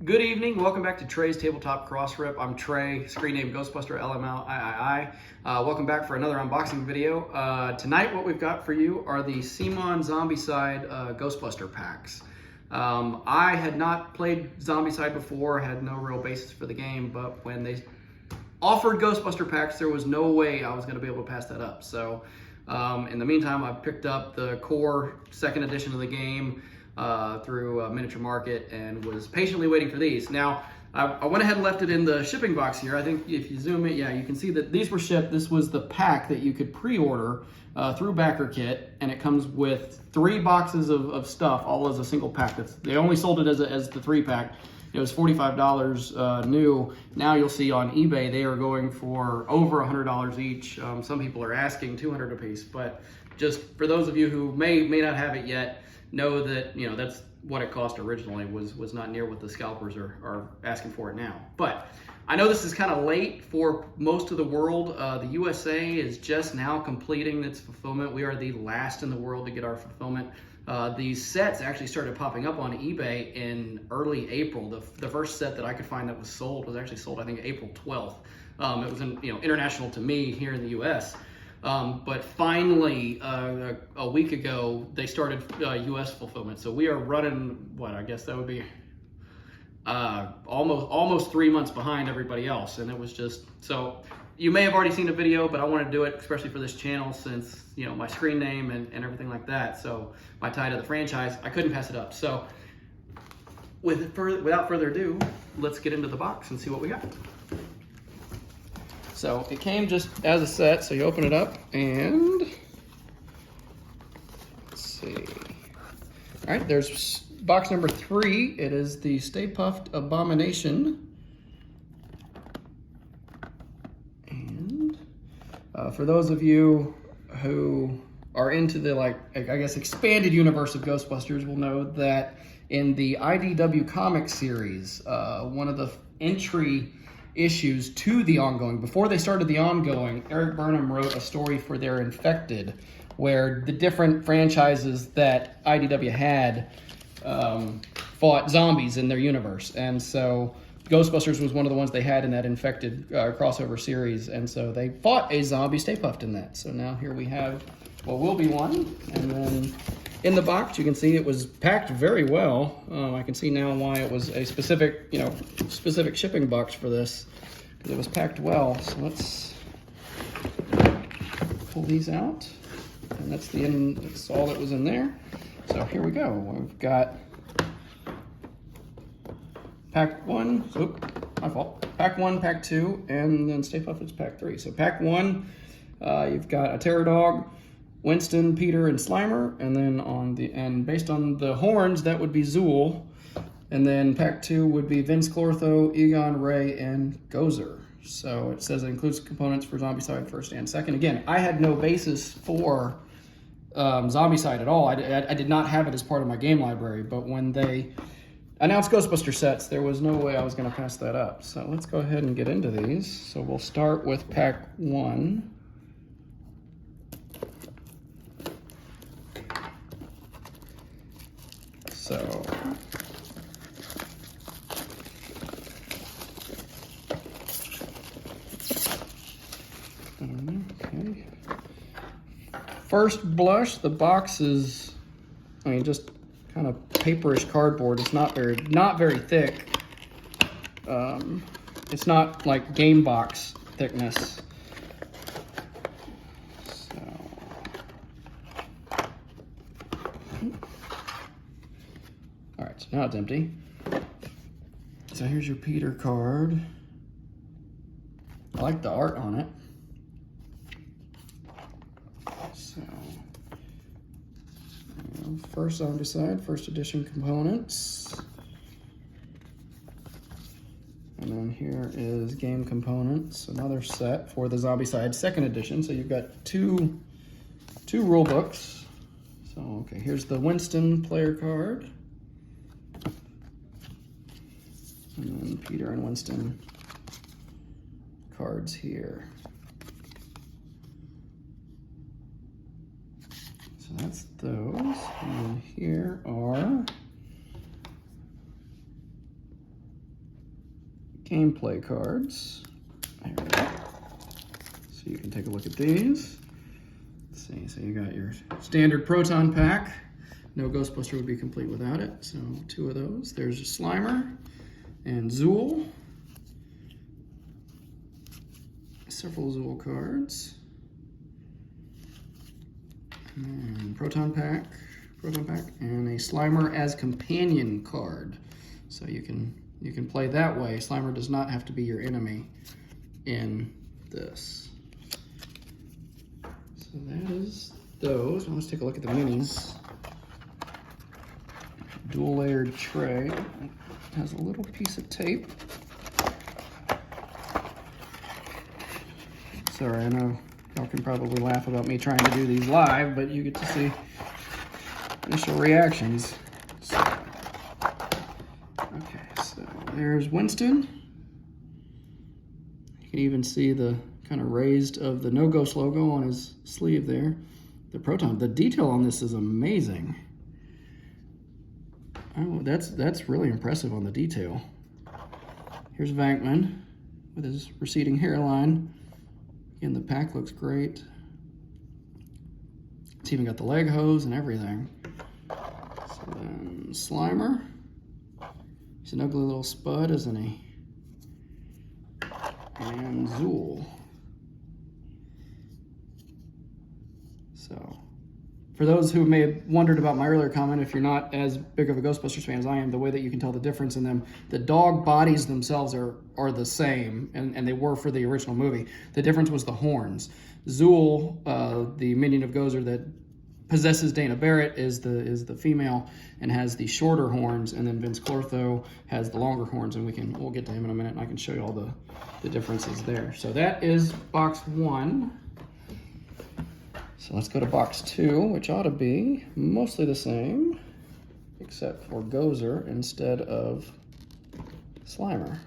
Good evening, welcome back to Trey's Tabletop Crossrip. I'm Trey, screen name Ghostbuster LML III. Welcome back for another unboxing video. Tonight what we've got for you are the CMON Zombicide Ghostbuster packs. I had not played Zombicide before, had no real basis for the game, but when they offered Ghostbuster packs, there was no way I was going to be able to pass that up. So in the meantime, I picked up the core second edition of the game through Miniature Market and was patiently waiting for these. Now, I went ahead and left it in the shipping box here. I think if you zoom in, yeah, you can see that these were shipped. This was the pack that you could pre-order through BackerKit, and it comes with 3 boxes of stuff, all as a single pack. They only sold it as the 3-pack. It was $45 new. Now you'll see on eBay they are going for over $100 each. Some people are asking $200 a piece, but just for those of you who may not have it yet, know that, you know, that's what it cost originally, was not near what the scalpers are asking for it now. But I know this is kind of late for most of the world. The USA is just now completing its fulfillment. We are the last in the world to get our fulfillment. These sets actually started popping up on eBay in early April. The first set that I could find that was sold was actually sold, I think, April 12th. It was international to me here in the US. But finally, a week ago, they started U.S. fulfillment. So we are running, what, I guess that would be almost 3 months behind everybody else. And it was just, so you may have already seen the video, but I want to do it especially for this channel since, you know, my screen name and everything like that. So my tie to the franchise, I couldn't pass it up. So without further ado, let's get into the box and see what we got. So it came just as a set, so you open it up and let's see. All right, there's box number 3. It is the Stay Puft Abomination. And for those of you who are into the, like, I guess, expanded universe of Ghostbusters will know that in the IDW comic series, one of the entry issues to the ongoing, before they started the ongoing, Eric Burnham wrote a story for their Infected, where the different franchises that IDW had fought zombies in their universe. And so Ghostbusters was one of the ones they had in that Infected crossover series. And so they fought a zombie Stay Puft in that. So now here we have what will be one. And then in the box, you can see it was packed very well. I can see now why it was a specific shipping box for this, because it was packed well. So let's pull these out, and that's all that was in there. So here we go. We've got pack 1. Oop, my fault. Pack 1, pack 2, and then Stay Puft is pack 3. So pack 1, you've got a Terror Dog, Winston, Peter, and Slimer, and then based on the horns, that would be Zuul, and then pack 2 would be Vinz, Clortho, Egon, Ray, and Gozer. So it says it includes components for Zombicide 1st and 2nd. Again, I had no basis for Zombicide at all. I did not have it as part of my game library, but when they announced Ghostbuster sets, there was no way I was going to pass that up. So let's go ahead and get into these. So we'll start with pack 1. So, okay. First blush, the box is, I mean, just kind of paperish cardboard. It's not very thick. It's not like game box thickness. Alright, so now it's empty. So here's your Peter card. I like the art on it. So, first Zombicide, first edition components. And then here is game components, another set for the Zombicide second edition. So you've got two rule books. So, okay, here's the Winston player card. And then Peter and Winston cards here. So that's those. And then here are gameplay cards. There we go. So you can take a look at these. Let's see, so you got your standard proton pack. No Ghostbuster would be complete without it. So 2 of those. There's Slimer and Zuul. Several Zuul cards. And proton pack, and a Slimer as companion card. So you can play that way. Slimer does not have to be your enemy in this. So that is those. Now let's take a look at the minis. Dual layered tray. It has a little piece of tape. Sorry, I know y'all can probably laugh about me trying to do these live, but you get to see initial reactions. So, okay, so there's Winston. You can even see the kind of raised of the No Ghost logo on his sleeve there. The proton, the detail on this is amazing. Oh, that's really impressive on the detail. Here's Venkman with his receding hairline. Again, the pack looks great. It's even got the leg hose and everything. So then Slimer. He's an ugly little spud, isn't he? And Zuul. So, for those who may have wondered about my earlier comment, if you're not as big of a Ghostbusters fan as I am, the way that you can tell the difference in them, the dog bodies themselves are the same, and they were for the original movie. The difference was the horns. Zuul, the minion of Gozer that possesses Dana Barrett, is the female and has the shorter horns, and then Vinz Clortho has the longer horns, and we'll get to him in a minute, and I can show you all the differences there. So that is box 1. So let's go to box 2, which ought to be mostly the same, except for Gozer instead of Slimer.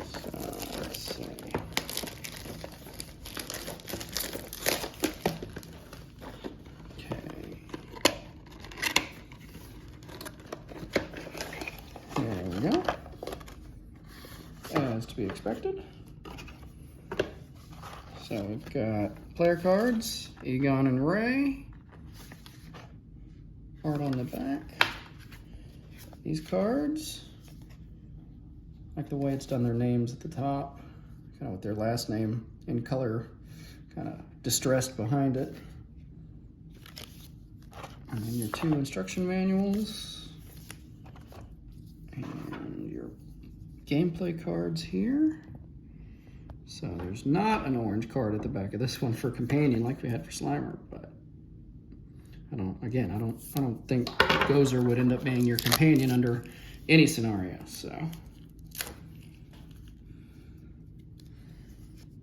So let's see. Okay. There we go. As to be expected. So we've got player cards, Egon and Ray, art on the back. These cards, like the way it's done their names at the top, kind of with their last name in color, kind of distressed behind it. And then your 2 instruction manuals, and your gameplay cards here. So there's not an orange card at the back of this one for companion like we had for Slimer, but I don't think Gozer would end up being your companion under any scenario. So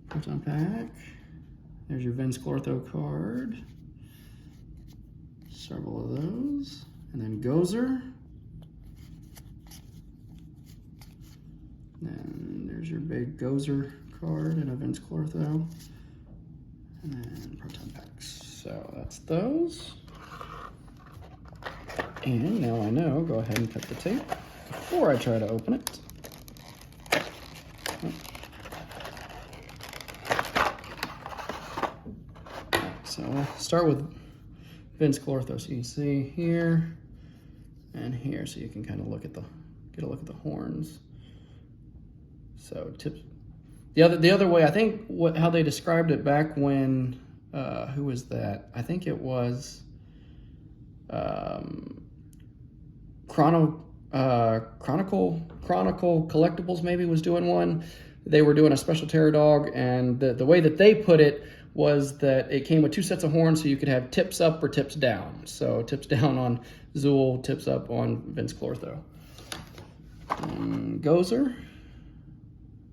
proton pack. There's your Vinz Clortho card. Several of those, and then Gozer. And there's your big Gozer card and a Vinz Clortho, and then proton packs. So that's those. And now I know, go ahead and cut the tape before I try to open it. So we'll start with Vinz Clortho. So you can see here and here, so you can kind of get a look at the horns. So tips. The other way, I think how they described it back when, who was that? I think it was Chronicle Collectibles maybe was doing one. They were doing a special terror dog, and the way that they put it was that it came with 2 sets of horns, so you could have tips up or tips down. So tips down on Zuul, tips up on Vinz Clortho. Gozer.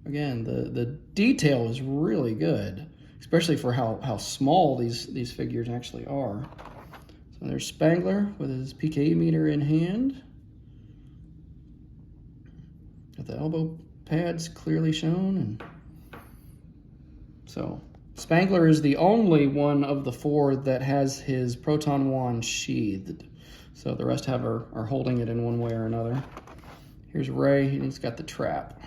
Again, the detail is really good, especially for how small these figures actually are. So there's Spengler with his PKE meter in hand. Got the elbow pads clearly shown. And so Spengler is the only one of the 4 that has his proton wand sheathed. So the rest are holding it in one way or another. Here's Ray, he's got the trap.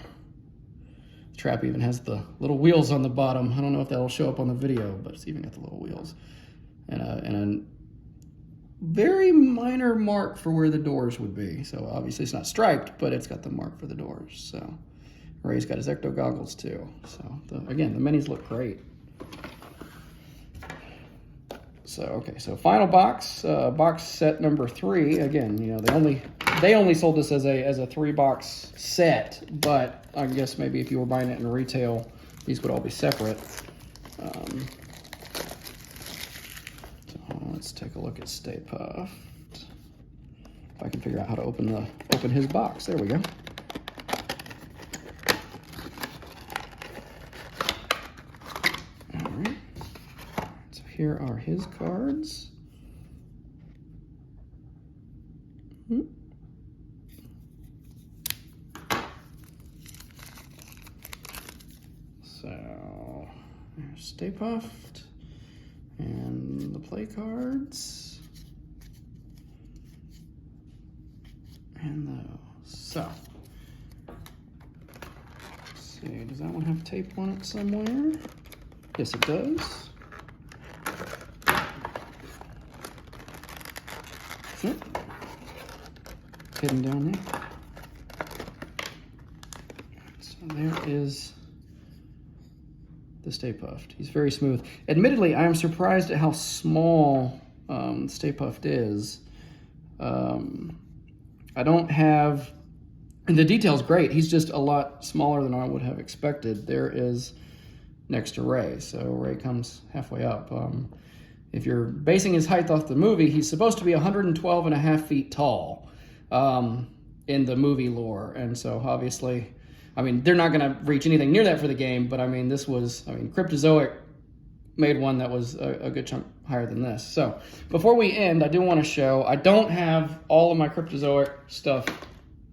The trap even has the little wheels on the bottom. I don't know if that'll show up on the video, but it's even got the little wheels. And a very minor mark for where the doors would be. So obviously it's not striped, but it's got the mark for the doors. So Ray's got his ecto goggles too. So again, the minis look great. So okay, so final box, box set number 3. Again, you know, they only sold this as a 3-box set, but I guess maybe if you were buying it in retail, these would all be separate. So let's take a look at Stay Puft. If I can figure out how to open his box. There we go. All right. So here are his cards. So there's Stay Puft and the play cards and those. So let's see, does that one have tape on it somewhere? Yes, it does. Hidden down there. So there is the Stay Puft. He's very smooth. Admittedly, I am surprised at how small Stay Puft is. I don't have, and the detail's great. He's just a lot smaller than I would have expected. There is next to Ray, so Ray comes halfway up. If you're basing his height off the movie, he's supposed to be 112.5 feet tall in the movie lore, and so obviously, I mean, they're not going to reach anything near that for the game, but I mean, Cryptozoic made one that was a good chunk higher than this. So before we end, I do want to show, I don't have all of my Cryptozoic stuff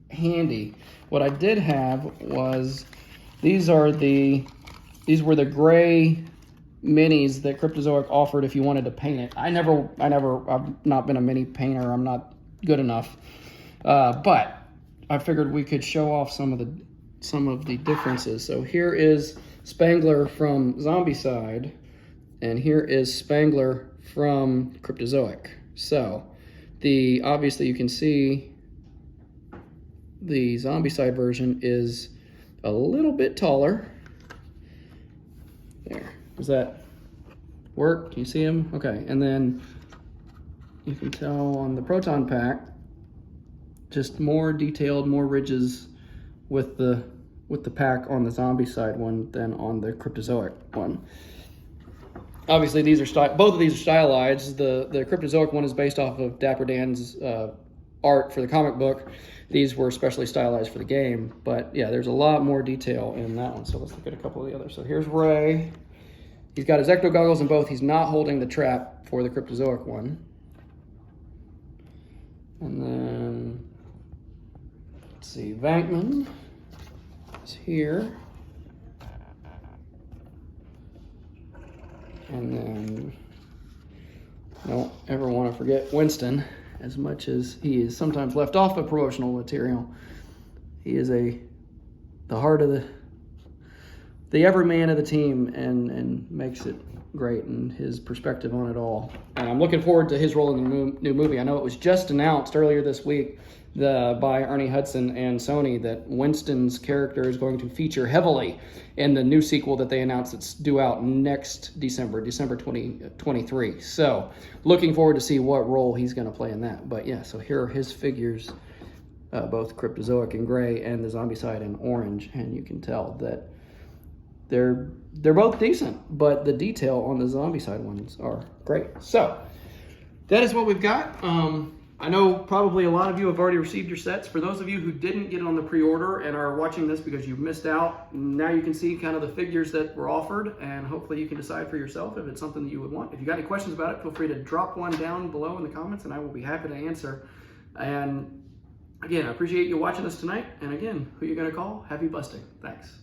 handy. What I did have was, these were the gray minis that Cryptozoic offered if you wanted to paint it. I've not been a mini painter. I'm not good enough. But I figured we could show off some of the differences. So here is Spengler from Zombicide, and here is Spengler from Cryptozoic. So obviously you can see the Zombicide version is a little bit taller. There. Does that work? Can you see him? Okay. And then you can tell on the Proton Pack, just more detailed, more ridges with the pack on the Zombicide one than on the Cryptozoic one. Obviously, both of these are stylized. The Cryptozoic one is based off of Dapper Dan's art for the comic book. These were specially stylized for the game. But yeah, there's a lot more detail in that one. So let's look at a couple of the others. So here's Ray. He's got his ecto goggles in both. He's not holding the trap for the Cryptozoic one. And then, let's see, Venkman is here. And then, don't ever want to forget Winston, as much as he is sometimes left off of promotional material. He is the heart of the everyman of the team, and makes it great, and his perspective on it all. And I'm looking forward to his role in the new movie. I know it was just announced earlier this week by Ernie Hudson and Sony that Winston's character is going to feature heavily in the new sequel that they announced that's due out next December 2023. So looking forward to see what role he's going to play in that. But yeah, so here are his figures, both Cryptozoic in gray and the Zombicide in orange, and you can tell that they're both decent, but the detail on the Zombicide ones are great. So that is what we've got. I know probably a lot of you have already received your sets. For those of you who didn't get it on the pre-order and are watching this because you've missed out, now you can see kind of the figures that were offered, and hopefully you can decide for yourself if it's something that you would want. If you got any questions about it, feel free to drop one down below in the comments, and I will be happy to answer. And again, I appreciate you watching us tonight. And again, who you gonna call? Happy busting. Thanks.